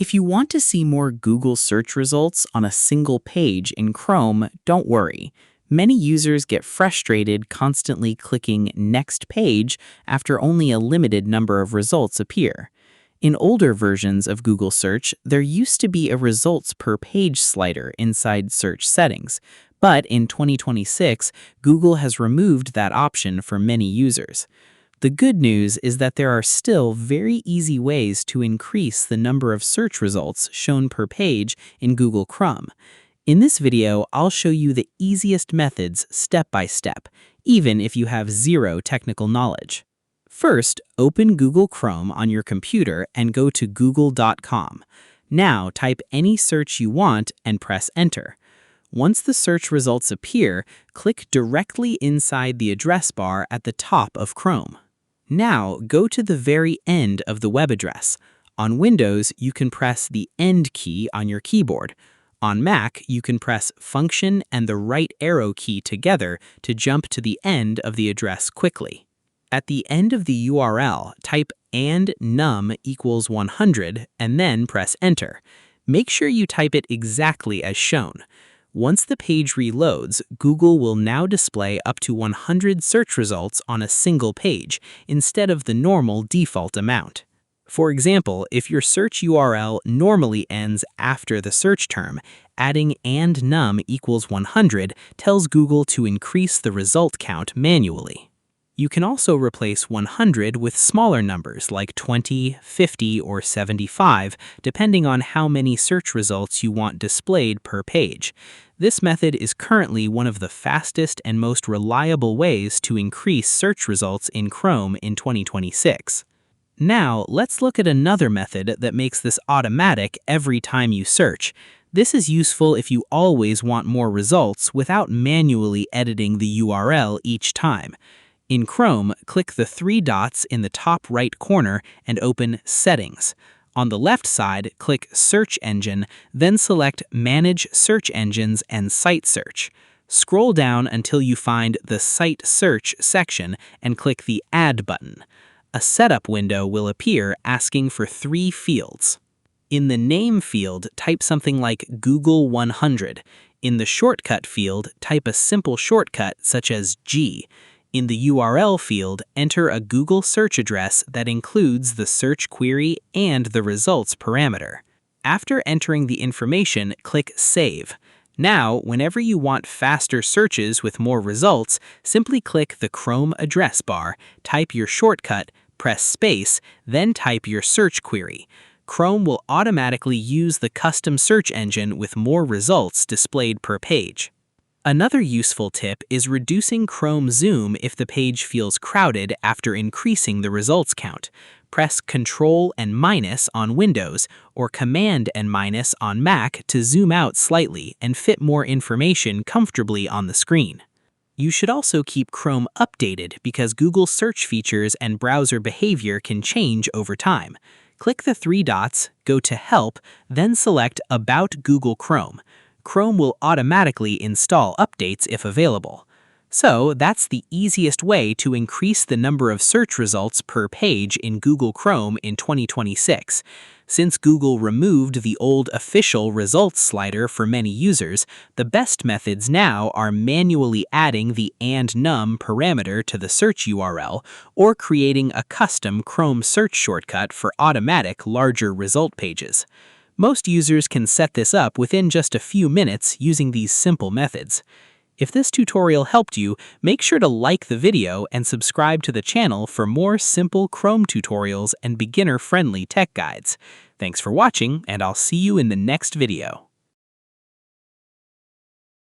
If you want to see more Google search results on a single page in Chrome, don't worry. Many users get frustrated constantly clicking Next Page after only a limited number of results appear. In older versions of Google Search, there used to be a results per page slider inside search settings, but in 2026, Google has removed that option for many users. The good news is that there are still very easy ways to increase the number of search results shown per page in Google Chrome. In this video, I'll show you the easiest methods step by step, even if you have zero technical knowledge. First, open Google Chrome on your computer and go to google.com. Now type any search you want and press enter. Once the search results appear, click directly inside the address bar at the top of Chrome. Now, go to the very end of the web address. On Windows, you can press the End key on your keyboard. On Mac, you can press Function and the right arrow key together to jump to the end of the address quickly. At the end of the URL, type and num equals 100 and then press Enter. Make sure you type it exactly as shown. Once the page reloads, Google will now display up to 100 search results on a single page instead of the normal default amount. For example, if your search URL normally ends after the search term, adding and num equals 100 tells Google to increase the result count manually. You can also replace 100 with smaller numbers like 20, 50, or 75, depending on how many search results you want displayed per page. This method is currently one of the fastest and most reliable ways to increase search results in Chrome in 2026. Now, let's look at another method that makes this automatic every time you search. This is useful if you always want more results without manually editing the URL each time. In Chrome, click the three dots in the top right corner and open Settings. On the left side, click Search Engine, then select Manage Search Engines and Site Search. Scroll down until you find the Site Search section and click the Add button. A setup window will appear asking for 3 fields. In the Name field, type something like Google 100. In the Shortcut field, type a simple shortcut such as G. In the URL field, enter a Google search address that includes the search query and the results parameter. After entering the information, click Save. Now, whenever you want faster searches with more results, simply click the Chrome address bar, type your shortcut, press space, then type your search query. Chrome will automatically use the custom search engine with more results displayed per page. Another useful tip is reducing Chrome zoom if the page feels crowded after increasing the results count. Press Ctrl and minus on Windows or Command and minus on Mac to zoom out slightly and fit more information comfortably on the screen. You should also keep Chrome updated because Google search features and browser behavior can change over time. Click the 3 dots, go to Help, then select About Google Chrome. Chrome will automatically install updates if available. So that's the easiest way to increase the number of search results per page in Google Chrome in 2026. Since Google removed the old official results slider for many users, the best methods now are manually adding the and num parameter to the search URL or creating a custom Chrome search shortcut for automatic larger result pages. Most users can set this up within just a few minutes using these simple methods. If this tutorial helped you, make sure to like the video and subscribe to the channel for more simple Chrome tutorials and beginner-friendly tech guides. Thanks for watching, and I'll see you in the next video.